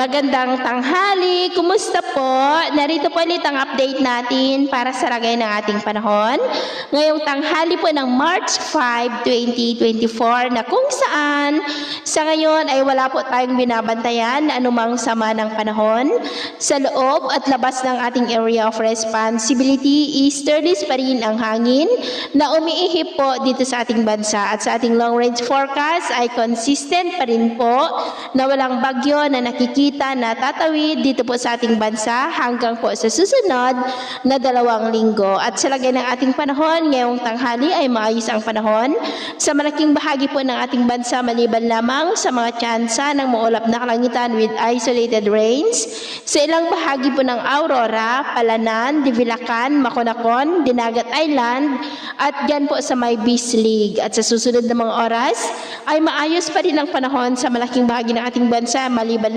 Magandang tanghali, kumusta po? Narito po ulit ang update natin para sa lagay ng ating panahon. Ngayong tanghali po ng March 5, 2024 na kung saan sa ngayon ay wala po tayong binabantayan na anumang sama ng panahon. Sa loob at labas ng ating area of responsibility, easterlies pa rin ang hangin na umiihip po dito sa ating bansa at sa ating long range forecast ay consistent pa rin po na walang bagyo na nakikita na tatawid dito po sa ating bansa hanggang po sa susunod na 2 linggo. At sa lagay ng ating panahon, ngayong tanghali ay maayos ang panahon sa malaking bahagi po ng ating bansa maliban lamang sa mga tsansa ng maulap na kalangitan with isolated rains. Sa ilang bahagi po ng Aurora, Palanan, Divilacan, Maconacon, Dinagat Island at dyan po sa may Bislig. At sa susunod na mga oras ay maayos pa rin ang panahon sa malaking bahagi ng ating bansa maliban